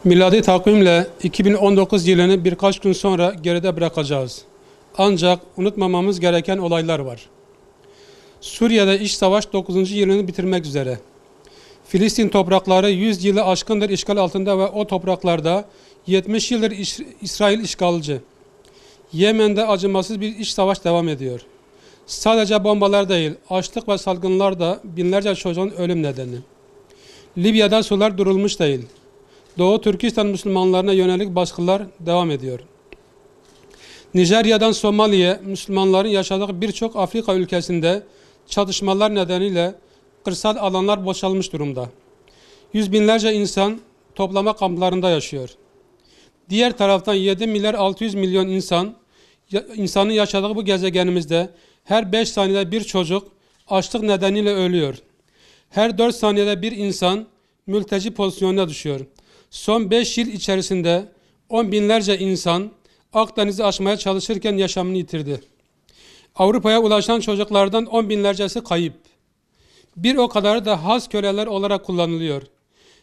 Miladi takvimle 2019 yılını birkaç gün sonra geride bırakacağız. Ancak unutmamamız gereken olaylar var. Suriye'de iç savaş 9. yılını bitirmek üzere. Filistin toprakları 100 yılı aşkındır işgal altında ve o topraklarda 70 yıldır İsrail işgalci. Yemen'de acımasız bir iç savaş devam ediyor. Sadece bombalar değil, açlık ve salgınlar da binlerce çocuğun ölüm nedeni. Libya'da sular durulmuş değil. Doğu Türkistan Müslümanlarına yönelik baskılar devam ediyor. Nijerya'dan Somali'ye Müslümanların yaşadığı birçok Afrika ülkesinde çatışmalar nedeniyle kırsal alanlar boşalmış durumda. Yüz binlerce insan toplama kamplarında yaşıyor. Diğer taraftan 7 milyar 600 milyon insanın yaşadığı bu gezegenimizde her 5 saniyede bir çocuk açlık nedeniyle ölüyor. Her 4 saniyede bir insan mülteci pozisyonuna düşüyor. Son 5 yıl içerisinde 10 binlerce insan Akdeniz'i aşmaya çalışırken yaşamını yitirdi. Avrupa'ya ulaşan çocuklardan 10 binlercesi kayıp. Bir o kadarı da has köleler olarak kullanılıyor.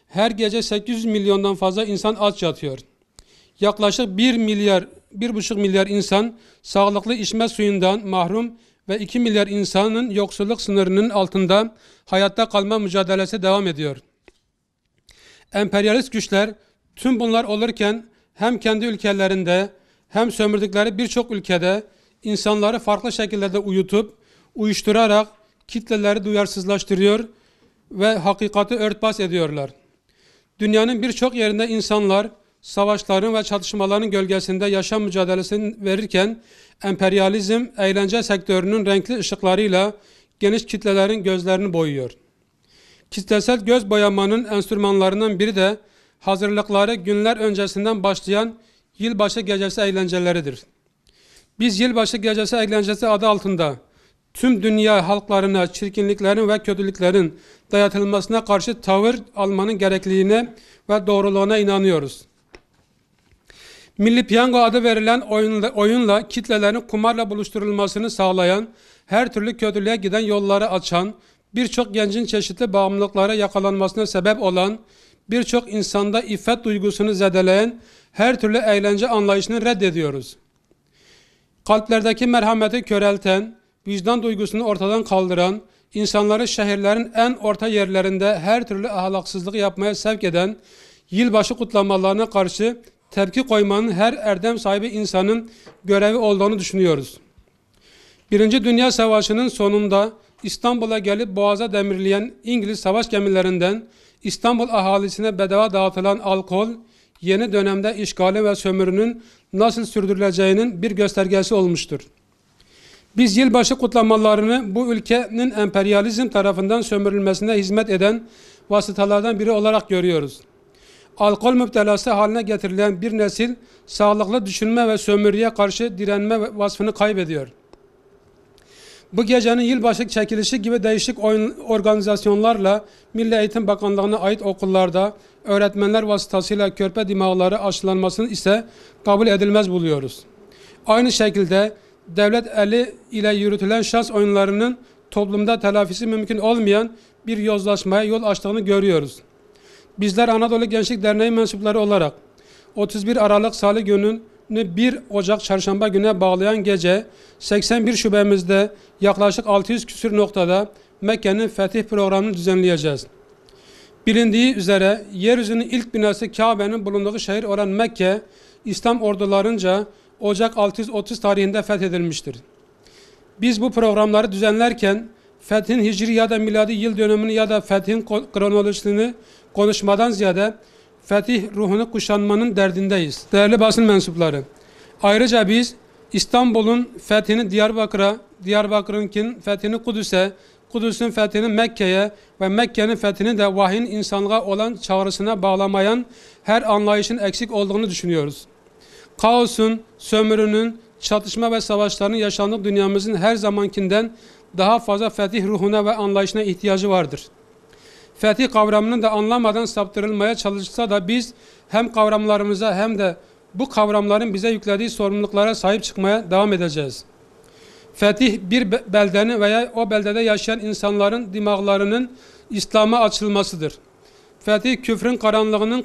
Her gece 800 milyondan fazla insan aç yatıyor. Yaklaşık 1,5 milyar insan sağlıklı içme suyundan mahrum ve 2 milyar insanın yoksulluk sınırının altında hayatta kalma mücadelesi devam ediyor. Emperyalist güçler tüm bunlar olurken hem kendi ülkelerinde hem sömürdükleri birçok ülkede insanları farklı şekillerde uyuşturarak kitleleri duyarsızlaştırıyor ve hakikati örtbas ediyorlar. Dünyanın birçok yerinde insanlar savaşların ve çatışmaların gölgesinde yaşam mücadelesini verirken emperyalizm eğlence sektörünün renkli ışıklarıyla geniş kitlelerin gözlerini boyuyor. Kitlesel göz boyamanın enstrümanlarından biri de hazırlıkları günler öncesinden başlayan yılbaşı gecesi eğlenceleridir. Biz yılbaşı gecesi eğlencesi adı altında tüm dünya halklarına çirkinliklerin ve kötülüklerin dayatılmasına karşı tavır almanın gerekliliğine ve doğruluğuna inanıyoruz. Milli Piyango adı verilen oyunla kitlelerin kumarla buluşturulmasını sağlayan, her türlü kötülüğe giden yolları açan, birçok gencin çeşitli bağımlılıklara yakalanmasına sebep olan, birçok insanda iffet duygusunu zedeleyen her türlü eğlence anlayışını reddediyoruz. Kalplerdeki merhameti körelten, vicdan duygusunu ortadan kaldıran, insanları şehirlerin en orta yerlerinde her türlü ahlaksızlık yapmaya sevk eden, yılbaşı kutlamalarına karşı tepki koymanın her erdem sahibi insanın görevi olduğunu düşünüyoruz. Birinci Dünya Savaşı'nın sonunda İstanbul'a gelip boğaza demirleyen İngiliz savaş gemilerinden İstanbul ahalisine bedava dağıtılan alkol, yeni dönemde işgali ve sömürünün nasıl sürdürüleceğinin bir göstergesi olmuştur. Biz yılbaşı kutlamalarını bu ülkenin emperyalizm tarafından sömürülmesine hizmet eden vasıtalardan biri olarak görüyoruz. Alkol müptelası haline getirilen bir nesil sağlıklı düşünme ve sömürüye karşı direnme vasfını kaybediyor. Bu gecenin yılbaşı çekilişi gibi değişik organizasyonlarla Milli Eğitim Bakanlığı'na ait okullarda öğretmenler vasıtasıyla körpe dimağları aşılanmasını ise kabul edilmez buluyoruz. Aynı şekilde devlet eli ile yürütülen şans oyunlarının toplumda telafisi mümkün olmayan bir yozlaşmaya yol açtığını görüyoruz. Bizler Anadolu Gençlik Derneği mensupları olarak 31 Aralık Salı gününü 1 Ocak Çarşamba güne bağlayan gece 81 şubemizde yaklaşık 600 küsur noktada Mekke'nin fetih programını düzenleyeceğiz. Bilindiği üzere yeryüzünün ilk binası Kabe'nin bulunduğu şehir olan Mekke, İslam ordularınca Ocak 630 tarihinde fethedilmiştir. Biz bu programları düzenlerken fethin hicri ya da miladi yıl dönümünü ya da fethin kronolojisini konuşmadan ziyade fetih ruhunu kuşanmanın derdindeyiz. Değerli basın mensupları, ayrıca biz İstanbul'un fethini Diyarbakır'a, Diyarbakır'ın fethini Kudüs'e, Kudüs'ün fethini Mekke'ye ve Mekke'nin fethini de vahyin insanlığa olan çağrısına bağlamayan her anlayışın eksik olduğunu düşünüyoruz. Kaosun, sömürünün, çatışma ve savaşların yaşandığı dünyamızın her zamankinden daha fazla fetih ruhuna ve anlayışına ihtiyacı vardır. Fetih kavramının da anlamadan saptırılmaya çalışsa da biz hem kavramlarımıza hem de bu kavramların bize yüklediği sorumluluklara sahip çıkmaya devam edeceğiz. Fetih bir beldenin veya o beldede yaşayan insanların dimağlarının İslam'a açılmasıdır. Fetih küfrün karanlığının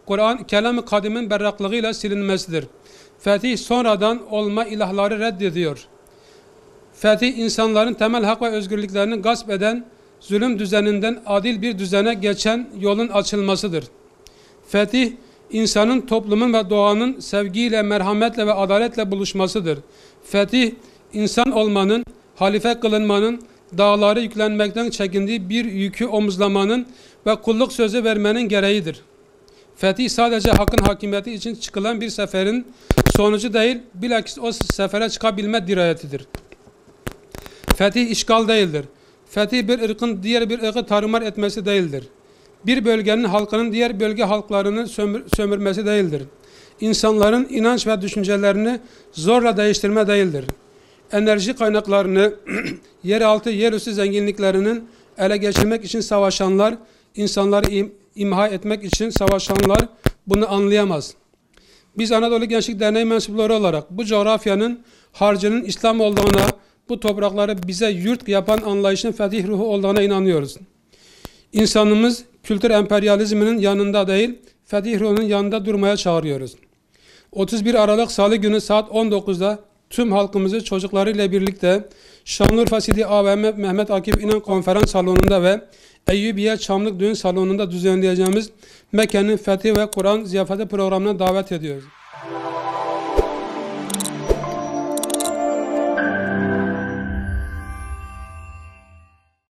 Kur'an, kelam-ı kadimin berraklığıyla silinmesidir. Fetih, sonradan olma ilahları reddediyor. Fetih, insanların temel hak ve özgürlüklerini gasp eden zulüm düzeninden adil bir düzene geçen yolun açılmasıdır. Fetih, insanın, toplumun ve doğanın sevgiyle, merhametle ve adaletle buluşmasıdır. Fetih, insan olmanın, halife kılınmanın, dağları yüklenmekten çekindiği bir yükü omuzlamanın ve kulluk sözü vermenin gereğidir. Fetih, sadece hakkın hakimiyeti için çıkılan bir seferin sonucu değil, bilakis o sefere çıkabilme dirayetidir. Fetih, işgal değildir. Fetih, bir ırkın diğer bir ırkı tarumar etmesi değildir. Bir bölgenin halkının diğer bölge halklarını sömürmesi değildir. İnsanların inanç ve düşüncelerini zorla değiştirme değildir. Enerji kaynaklarını, yeraltı, yerüstü zenginliklerinin ele geçirmek için savaşanlar, insanları imha etmek için savaşanlar bunu anlayamaz. Biz Anadolu Gençlik Derneği mensupları olarak bu coğrafyanın harcının İslam olduğuna, bu toprakları bize yurt yapan anlayışın fetih ruhu olduğuna inanıyoruz. İnsanımız kültür emperyalizminin yanında değil, fetih ruhunun yanında durmaya çağırıyoruz. 31 Aralık Salı günü saat 19'da tüm halkımızı çocuklarıyla birlikte Şanlıurfa Sidi AVM Mehmet Akif İnan Konferans Salonu'nda ve Eyyubiye Çamlık Düğün Salonu'nda düzenleyeceğimiz Mekke'nin Fethi ve Kur'an ziyafeti programına davet ediyoruz.